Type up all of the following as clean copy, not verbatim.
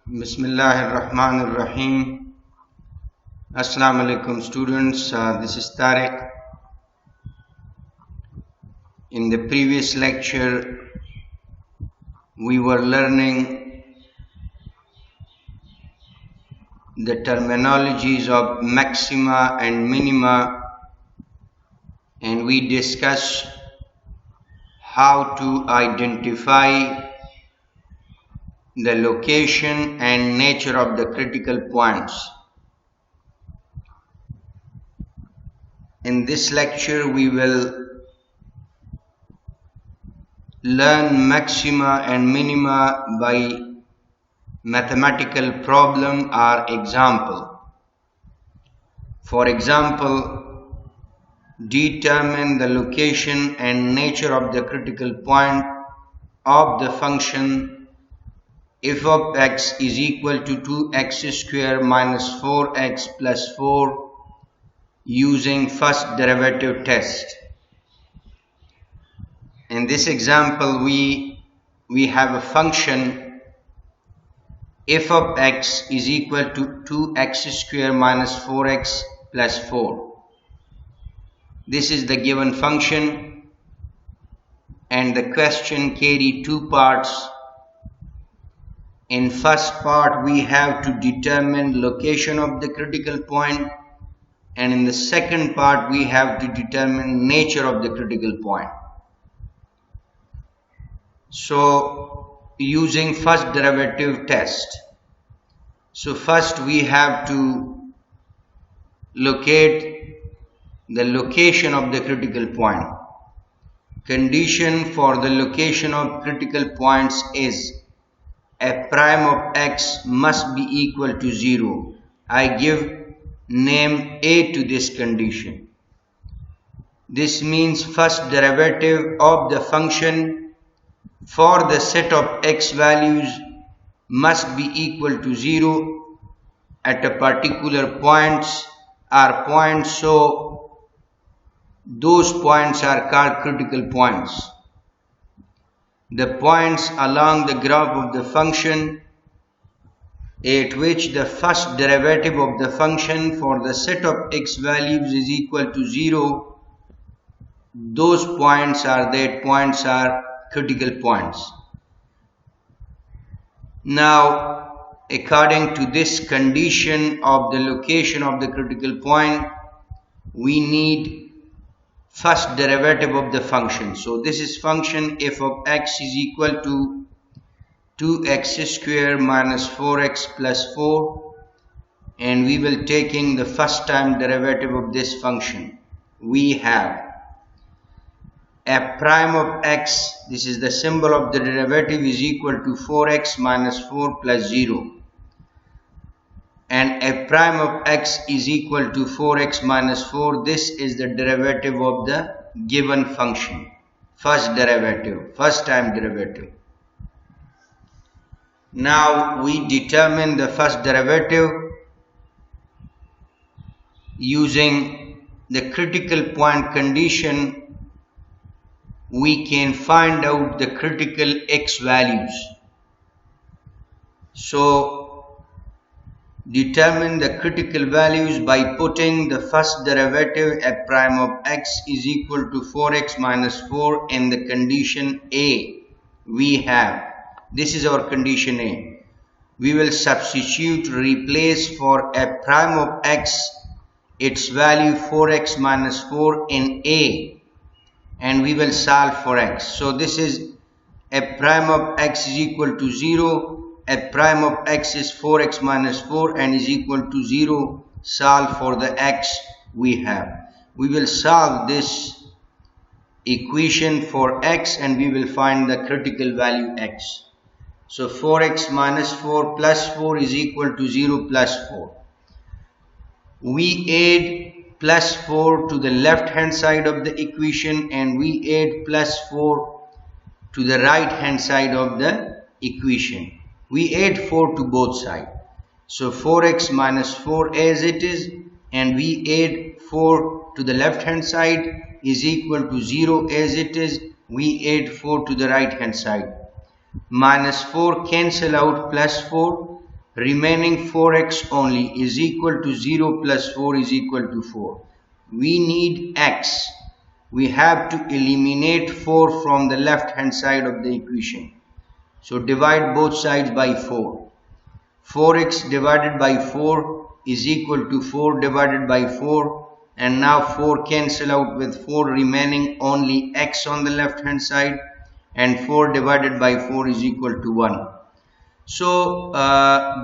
Bismillahirrahmanirrahim. Assalamu alaikum students. This is Tariq. In the previous lecture, we were learning the terminologies of maxima and minima, and we discussed how to identify the location and nature of the critical points. In this lecture, we will learn maxima and minima by mathematical problem or example. For example, determine the location and nature of the critical point of the function f of x is equal to 2x square minus 4x plus 4 using first derivative test. In this example, we have a function f of x is equal to 2x square minus 4x plus 4. This is the given function, and the question carries two parts. In first part, we have to determine location of the critical point, and in the second part, we have to determine nature of the critical point. So, using first derivative test. So first we have to locate the location of the critical point. Condition for the location of critical points is f prime of x must be equal to 0. I give name A to this condition. This means first derivative of the function for the set of x values must be equal to 0 at a particular points, so those points are called critical points. The points along the graph of the function at which the first derivative of the function for the set of x values is equal to 0, those points are critical points. Now, according to this condition of the location of the critical point, we need first derivative of the function. So this is function f of x is equal to 2x square minus 4x plus 4, and we will taking the first time derivative of this function. We have f prime of x, this is the symbol of the derivative, is equal to 4x minus 4 plus 0, and f prime of x is equal to 4x minus 4. This is the derivative of the given function, first time derivative. Now we determine the first derivative using the critical point condition. We can find out the critical x values. So determine the critical values by putting the first derivative f prime of x is equal to 4x minus 4 in the condition A. We have, this is our condition A. We will substitute, replace for f prime of x its value 4x minus 4 in A, and we will solve for x. So this is f prime of x is equal to 0, f prime of x is 4x minus 4 and is equal to 0. Solve for the x we have. We will solve this equation for x and we will find the critical value x. So 4x minus 4 plus 4 is equal to 0 plus 4. We add plus 4 to the left hand side of the equation, and we add plus 4 to the right hand side of the equation. We add 4 to both sides. So 4x minus 4 as it is, and we add 4 to the left hand side is equal to 0 as it is. We add 4 to the right hand side. Minus 4 cancel out plus 4. remaining 4x only is equal to 0 plus 4 is equal to 4. We need x. We have to eliminate 4 from the left hand side of the equation. So divide both sides by 4. 4x divided by 4 is equal to 4 divided by 4, and now 4 cancel out with 4, remaining only x on the left hand side, and 4 divided by 4 is equal to 1. So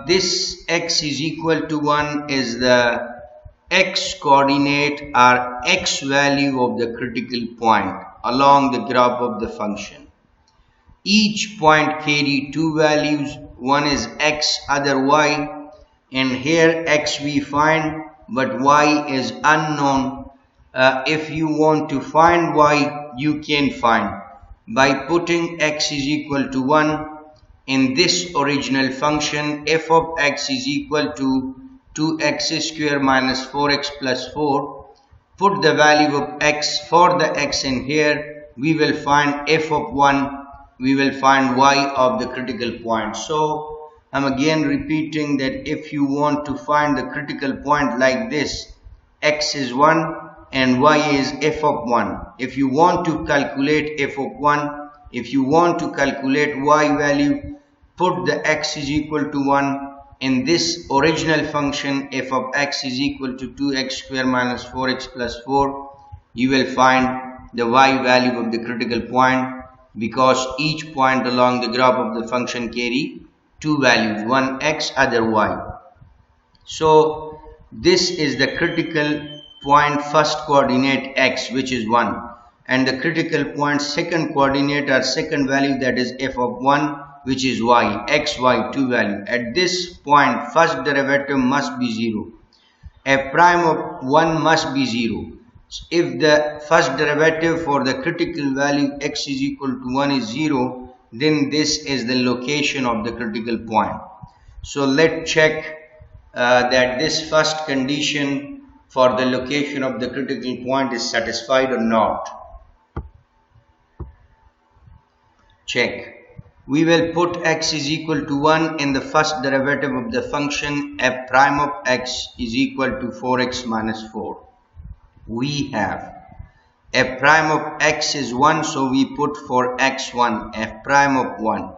this x is equal to 1 is the x coordinate or x value of the critical point along the graph of the function. Each point carry two values, one is x, other y, and here x we find but y is unknown. If you want to find y, you can find by putting x is equal to 1 in this original function. F of x is equal to 2x square minus 4x plus 4. Put the value of x for the x in here. We will find f of 1. We will find y of the critical point. So I'm again repeating that if you want to find the critical point like this, x is 1 and y is f of 1. If you want to calculate f of 1, if you want to calculate y value, put the x is equal to 1 in this original function. F of x is equal to 2x square minus 4x plus 4. You will find the y value of the critical point, because each point along the graph of the function carry two values, one x, other y. So this is the critical point first coordinate x, which is 1, and the critical point second coordinate or second value, that is f of 1, which is y, x, y, two value. At this point first derivative must be 0. F prime of 1 must be 0. If the first derivative for the critical value x is equal to 1 is 0, then this is the location of the critical point. So let's check that this first condition for the location of the critical point is satisfied or not. Check. We will put x is equal to 1 in the first derivative of the function. F prime of x is equal to 4x minus 4. We have f prime of x is 1, so we put for x 1. F prime of 1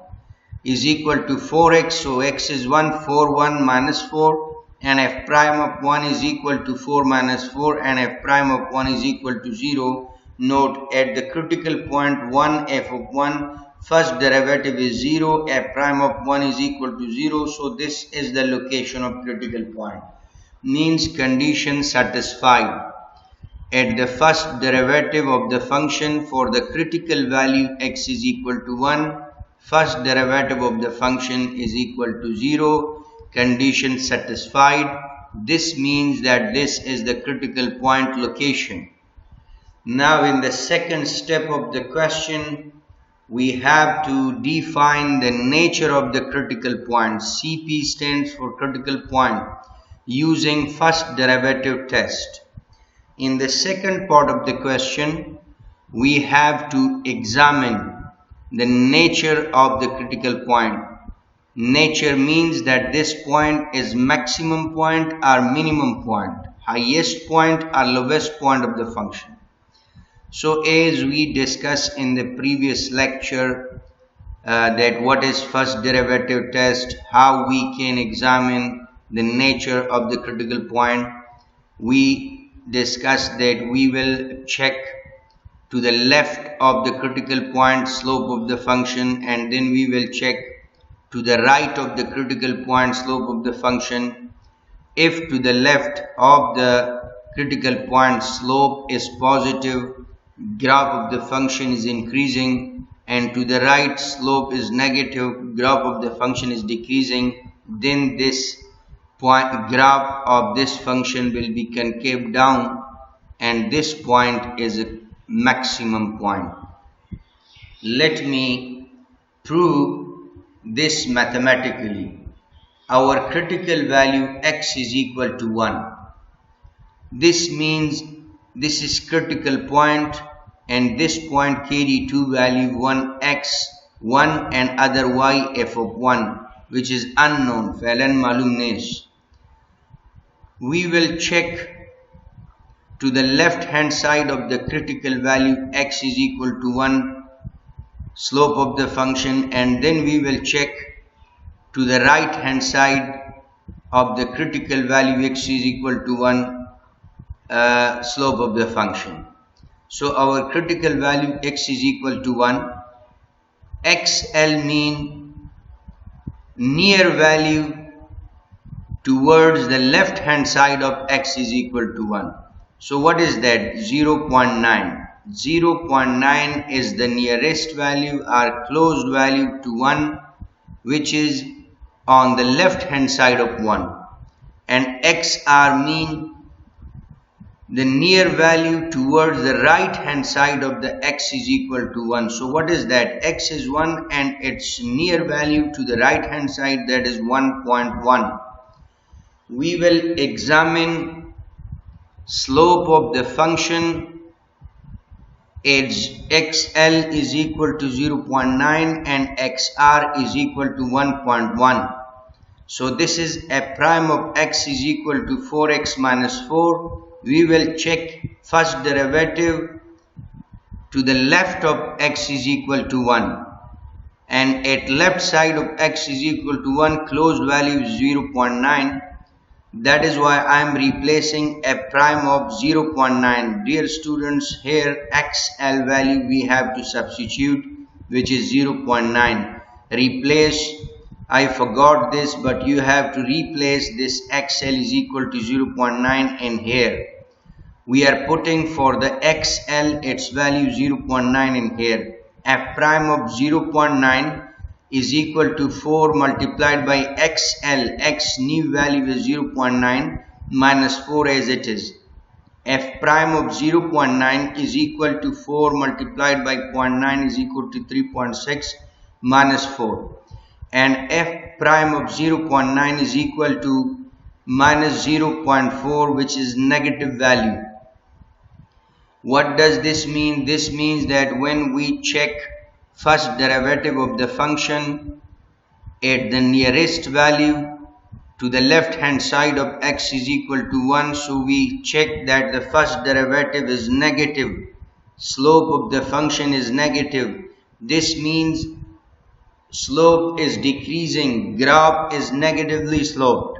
is equal to 4x, so x is 1, 4, 1 minus 4, and f prime of 1 is equal to 4 minus 4, and f prime of 1 is equal to 0. Note, at the critical point 1, f of 1, first derivative is 0, f prime of 1 is equal to 0, so this is the location of critical point. Means condition satisfied. At the first derivative of the function for the critical value x is equal to 1, first derivative of the function is equal to 0, condition satisfied. This means that this is the critical point location. Now in the second step of the question, we have to define the nature of the critical point. CP stands for critical point, using first derivative test. In the second part of the question, we have to examine the nature of the critical point. Nature means that this point is maximum point or minimum point, highest point or lowest point of the function. So as we discussed in the previous lecture, that what is first derivative test, how we can examine the nature of the critical point, we discussed that we will check to the left of the critical point slope of the function, and then we will check to the right of the critical point slope of the function. If to the left of the critical point slope is positive, graph of the function is increasing, and to the right slope is negative, graph of the function is decreasing, then this point graph of this function will be concave down, and this point is a maximum point. Let me prove this mathematically. Our critical value x is equal to 1. This means this is critical point, and this point carry two value, one x 1 and other y f of 1. which is unknown, فعلا معلوم نیست. We will check to the left hand side of the critical value x is equal to 1 slope of the function, and then we will check to the right hand side of the critical value x is equal to 1 slope of the function. So our critical value x is equal to 1. XL mean near value towards the left hand side of x is equal to 1. So what is that? 0.9. 0.9 is the nearest value or closed value to 1, which is on the left hand side of 1. And XR mean the near value towards the right hand side of the x is equal to 1. So what is that? X is 1 and its near value to the right hand side, that is 1.1. We will examine slope of the function. Its XL is equal to 0.9 and XR is equal to 1.1. So this is f prime of x is equal to 4x minus 4. We will check first derivative to the left of x is equal to 1, and at left side of x is equal to 1 closed value is 0.9. That is why I am replacing f prime of 0.9. Dear students, here XL value we have to substitute, which is 0.9. Replace, I forgot this, but you have to replace this XL is equal to 0.9 in here. We are putting for the XL its value 0.9 in here. F prime of 0.9 is equal to 4 multiplied by XL. X new value is 0.9 minus 4 as it is. F prime of 0.9 is equal to 4 multiplied by 0.9 is equal to 3.6 minus 4. And f prime of 0.9 is equal to minus 0.4, which is negative value. What does this mean? This means that when we check first derivative of the function at the nearest value to the left hand side of x is equal to 1, so we check that the first derivative is negative, slope of the function is negative. This means slope is decreasing, graph is negatively sloped.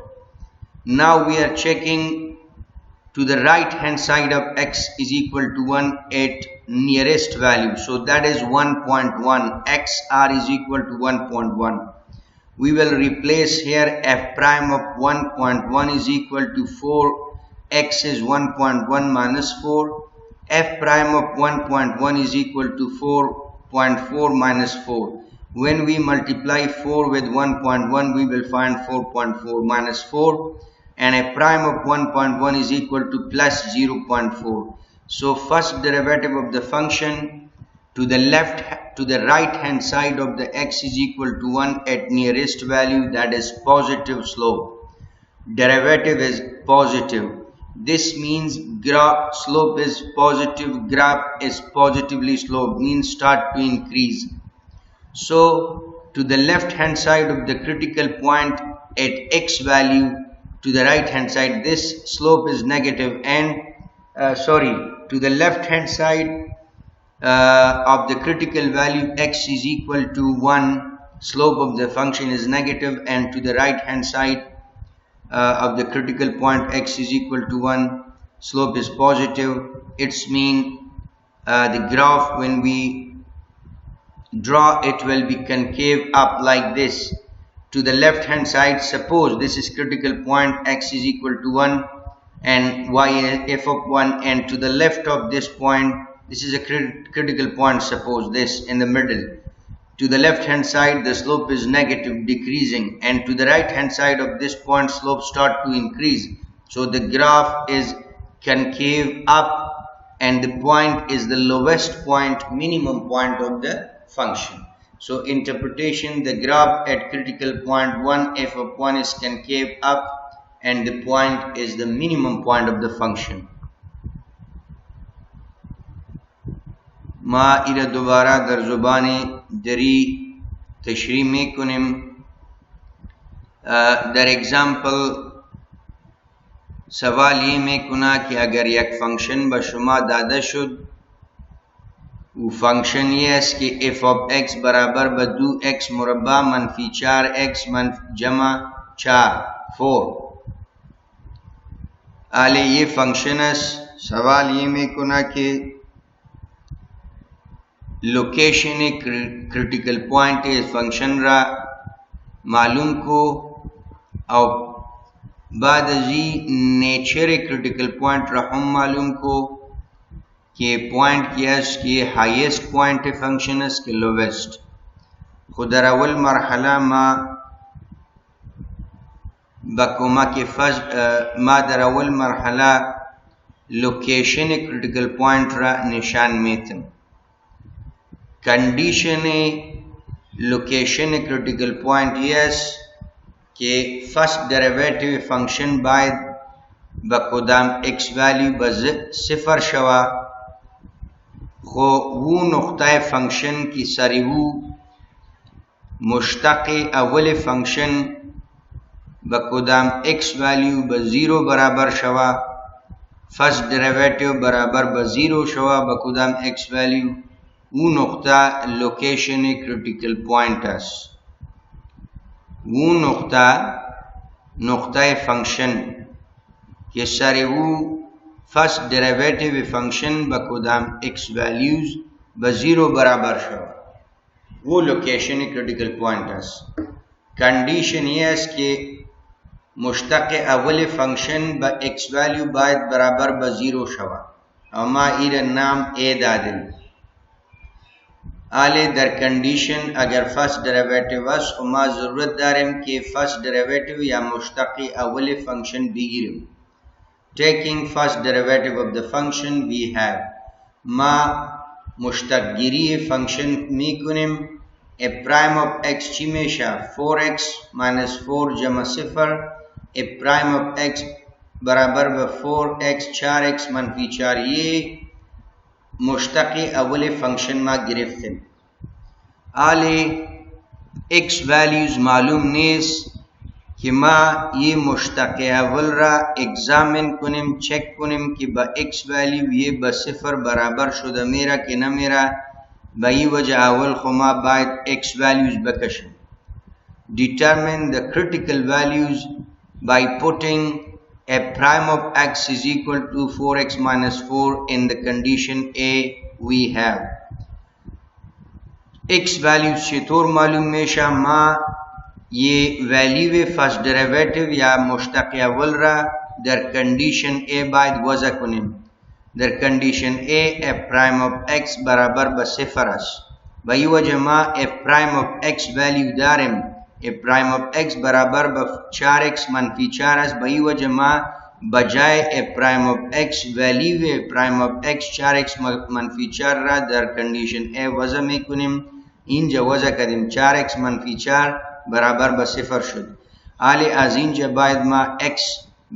Now we are checking to the right hand side of x is equal to 1 at nearest value, so that is 1.1. XR is equal to 1.1. We will replace here f prime of 1.1 is equal to 4. X is 1.1 minus 4. F prime of 1.1 is equal to 4.4 minus 4. When we multiply 4 with 1.1, we will find 4.4 minus 4, and a prime of 1.1 is equal to plus 0.4. So first derivative of the function to the right hand side of the x is equal to 1 at nearest value, that is positive slope. Derivative is positive. This means graph slope is positive, graph is positively sloped, means start to increase. So to the left hand side of the critical point at x value, to the right hand side this slope is negative, and to the left hand side of the critical value x is equal to 1, slope of the function is negative, and to the right hand side of the critical point x is equal to 1, slope is positive. It's mean the graph when we draw it will be concave up like this. To the left hand side, suppose this is critical point x is equal to 1 and y is f of 1, and to the left of this point, this is a critical point, suppose this in the middle. To the left hand side the slope is negative, decreasing, and to the right hand side of this point slope start to increase. So the graph is concave up, and the point is the lowest point, minimum point of the function. So interpretation, the graph at critical point 1 f of 1 is concave up, and the point is the minimum point of the function. ما إلى دوباره در زبان دری تشریح میکنیم در example سوال یہ میکنه که اگر یک فنکشن به شما داده شد و فنکشن یہ است که f of x برابر به 2x مربع منفی 4x جمع 4 آله یہ فنکشن است. سوال یہ میکنه که لوکیشن کریٹیکل پوائنٹ فنکشن را معلوم کو او بعد ازی نیچر کریٹیکل پوائنٹ را هم معلوم کو کہ پوائنٹ کی است کہ ہائیسٹ پوائنٹ فنکشن است کہ لویسٹ. خود در اول مرحلہ ما در اول مرحلہ لوکیشن کریٹیکل پوائنٹ را نشان میتم. کنڈیشن لوکیشن کریٹیکل پوائنٹ یس کہ فرسٹ ڈیریویٹیو فنکشن باید با کدام ایکس ویلیو صفر شوا خو وہ نقطہ فنکشن کی سری وہ مشتق اول فنکشن با کدام ایکس ویلیو با زیرو برابر شوا فرسٹ ڈیریویٹیو برابر با زیرو شوا با کدام ایکس ویلیو وہ نقطہ لوکیشن کریٹیکل پوائنٹ اس. وہ نقطہ فنکشن کے سارے وہ فرسٹ ڈیریویٹیو فنکشن با کدام ایکس ویلیوز با زیرو برابر شو وہ لوکیشن کریٹیکل پوائنٹ اس. کنڈیشن یہ اس کہ مشتق اول فنکشن با ایکس ویلیو باید برابر با زیرو شوا او ما ایر نام اے دادل. آلے در کنڈیشن اگر فرسٹ ڈیریویٹیو اس و ما ضرورت دارم کہ فرسٹ ڈیریویٹیو یا مشتق اول function بگیرم. Taking first derivative of the function we have ما مشتق گیری فنکشن می کنیم a prime of x چی میشا 4x minus 4 جمع صفر a prime of x برابر با 4x 4x منفی 4 یہ مشتق اول فنکشن ما گرفتن. آلے x values معلوم نیس کہ ما یہ مشتق اول را ایگزامن کنیم چیک کنیم کہ با x values یہ با صفر برابر شده میرا کہ نہ میرا با یہ وجہ اول خما باید x values بکشن. Determine the critical values by putting a prime of x is equal to 4x minus 4 in the condition A we have. x values چطور معلوم میشا ما یہ ویلیو فرسٹ ڈیریویٹیو یا مشتق اول را در کنڈیشن A باید وضع کنیم. در condition A f prime of x برابر با صفر است. با یہ وجہ ما f prime of x value دارم f prime of x برابر با 4x منفی 4 است. با یہ وجہ ما بجائے f prime of x value f prime of x 4x منفی 4 را در کنڈیشن A وضع می کنیم. اینجا وضع کردیم 4x منفی 4 برابر با صفر شد. آلی از اینجا باید ما x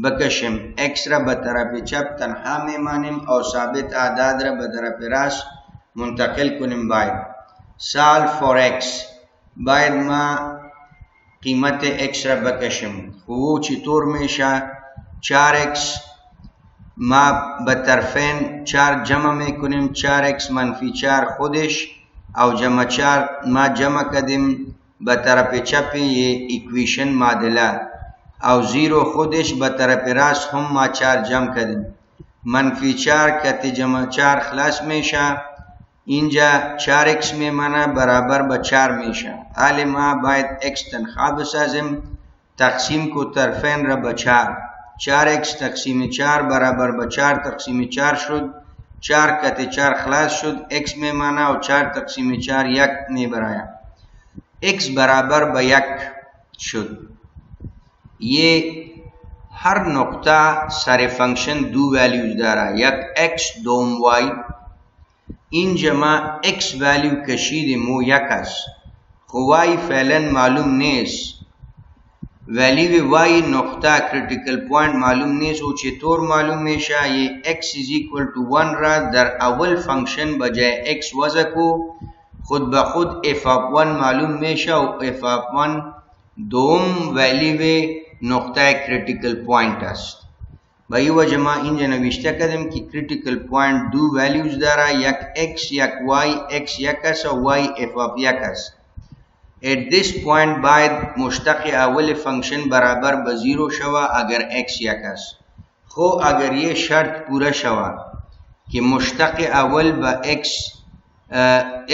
بکشم. x را به طرف چپ تنها میمانیم او ثابت اعداد را به طرف راست منتقل کنیم. باید solve for x باید ما قیمت x را بکشم. وہ چطور میشا 4x ما به طرفین 4 جمع میکنیم 4x منفی 4 خودش او جمع 4 ما جمع کدیم به طرف چپ یہ ایکویشن معادلہ او 0 خودش به طرف راست هم ما 4 جمع کدیم منفی 4 کت جمع 4 خلاص میشا. اینجا 4x میمانه برابر با 4 میشا. حال ما باید x تنخواه بسازم تقسیم کو طرفین را با 4 4x تقسیم 4 برابر با 4 تقسیم 4 شد 4 کت 4 خلاص شد x میمانه و 4 تقسیم 4 1 میبرایا x برابر با 1 شد. یہ ہر نقطہ سر فنکشن دو ویلیوز دارا یک x دوم y. این جمع x ویلیو کشید مو یک است خو y فعلا معلوم نیست. ویلیو y نقطہ کریٹیکل پوائنٹ معلوم نیست و چطور معلوم میشا یہ x is equal to 1 را در اول فنکشن بجائے x وضع کو خود بخود f of 1 معلوم میشا و f of 1 دوم ولیو نقطه کریٹیکل پوینت است. با این وجه ما اینجا نوشته کردیم که کریٹیکل پوینت دو ولیوز داره، یک x یک y، x یک است و y f of یک است. at this point باید مشتق اول فنکشن برابر به 0 شوه اگر x یک است. خو اگر یہ شرط پورا شوه که مشتق اول به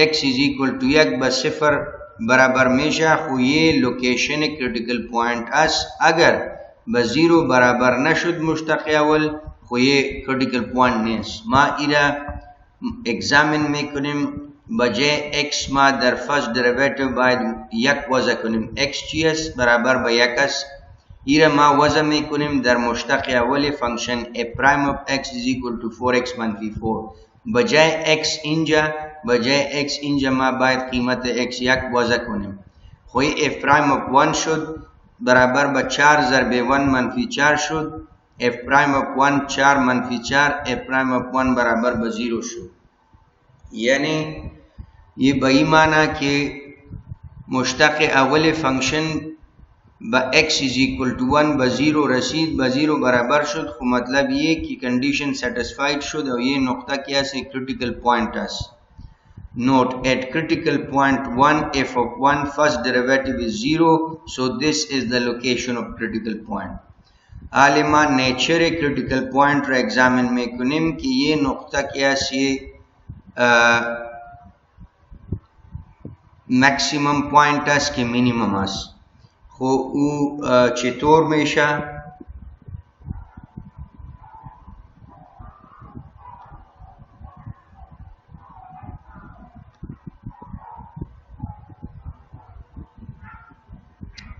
x is equal to یک به 0 برابر میشه، خو یہ لوکیشن کریٹیکل پوینٹ است. اگر به 0 برابر نشد مشتق اول، خو یہ کریٹیکل پوینٹ نیست. ما ایرا اگزامین میکنیم. بجای x ما در فرست دریویتیو باید یک وضع کنیم. x چی است؟ برابر به یک است. ایره ما وضع میکنیم در مشتق اول function a prime of x is equal to 4x منفی 4. بجای x اینجا ما باید قیمت x یک وضع کنیم. خوی a prime of 1 شد برابر به 4 ضرب 1 منفی 4 شد. f prime of 1 4 منفی 4 a prime of 1 برابر به 0 شد. یعنی یہ بئی معنی کہ مشتق اول فنکشن با x is equal to 1 با 0 رسید، با 0 برابر شد. خو مطلب یہ کہ کنڈیشن سیٹسفائیڈ شد اور یہ نقطہ کیا سے کرٹیکل پوائنٹ اس. Note, at critical point 1 f of 1 first derivative is 0, so this is the location of critical point. عالمہ نیچر critical point را ایگزامن میں کنیم کہ یہ نقطہ کیا سے میکسیمم پوائنٹ است که مینیمم است. خو او چطور میشه؟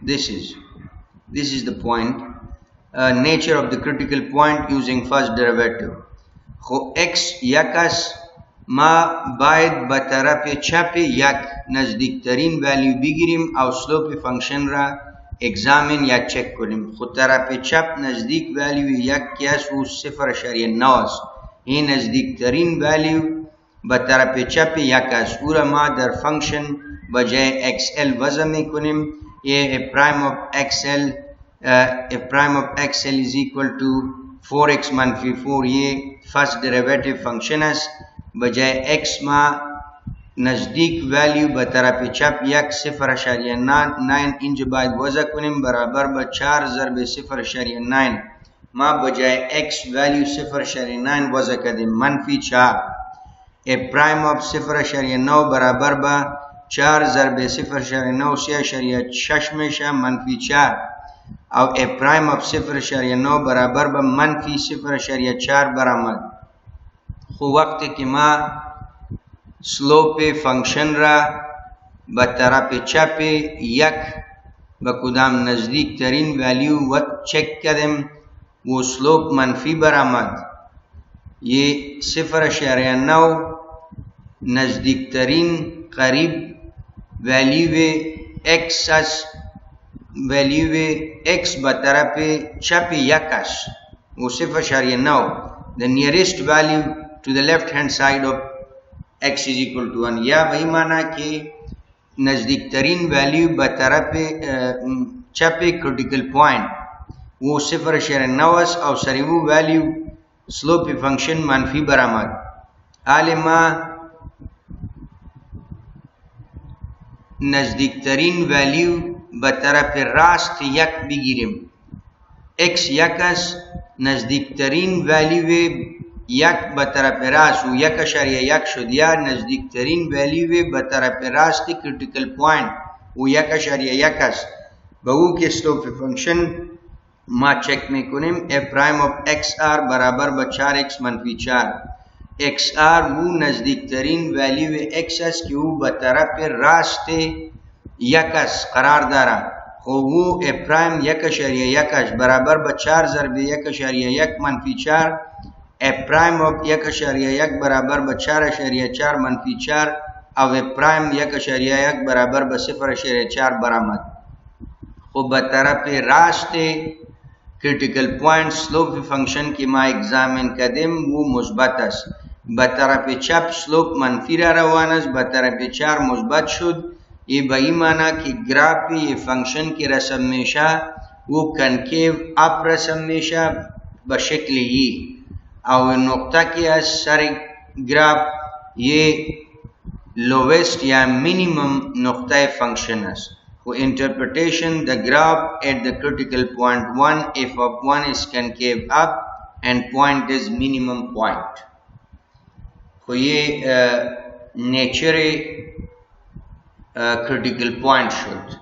This is the point. Nature of the critical point using first derivative. خو x یک است، ما باید به طرف چپ یک نزدیکترین ولیو بگیریم او سلوپ فنکشن را اگزامین یا چک کنیم. خود طرف چپ نزدیک ولیو یک کیست و 0.9 است. این نزدیکترین ولیو به طرف چپ یک است. او را ما در فنکشن بجای xl وضع می کنیم. a prime of xl is equal to 4x منفی 4. یہ فرست ڈیریویٹو فنکشن است. بجای x ما نزدیک ولیو به طرف چپ یک 0.9 اینجا باید وضع کنیم برابر به 4 ضرب 0.9. ما بجای x ولیو 0.9 وضع کردیم منفی 4. a prime of 0.9 برابر به 4 ضرب 0.9 3.6 میشه منفی 4 او a prime of 0.9 برابر به منفی 0.4 برآمد. خو وقتی که ما سلوپ فنکشن را به طرف چپ یک به کدام نزدیک ترین ولیو و چک کردیم و سلوپ منفی برآمد. یہ 0.9 نزدیک ترین قریب ولیو x است. ولیو x به طرف چپ یک است و 0.9. the nearest value to the left hand side of x is equal to 1. یا وہی معنی کہ نزدیکترین ویلیو به طرف چپ کریٹیکل پوائنٹ وہ 0.9 است او سریو ویلیو سلوپ فنکشن منفی برآمد. عالمہ نزدیکترین ویلیو به طرف راست یک بگیریم. x یک است، نزدیکترین ویلیو یک به طرف راست و 1.1 شد. یا نزدیکترین ویلیو به طرف راست کریٹیکل پوائنٹ و 1.1 است. به او که سلوپ فنکشن ما چک میکنیم f prime of xr برابر به 4x منفی 4. xr و نزدیکترین ویلیو x است که او به طرف راست یک است قرار داره. خو او f prime 1.1 است برابر به 4 ضرب 1.1 منفی 4. f prime of 1.1 برابر به 4.4 منفی 4 او f prime 1.1 برابر به 0.4 برآمد. خب به طرف راست کریٹیکل پوائنٹ سلوپ فنکشن کی ما ایگزامن کردیم و مثبت است. به طرف چپ سلوپ منفی را روان است، به طرف 4 مثبت شد. ये बही माना कि ग्राफ पे ये फंक्शन की रस्म हमेशा वो कनकेव अप रस्म हमेशा बशक्ल ये और नुक्ता की सर ग्राफ ये लोवेस्ट या मिनिमम नुक्ता फंक्शन है. For interpretation, the graph at the critical point 1, f of 1 is concave up and point is minimum point. So ये nature critical point should.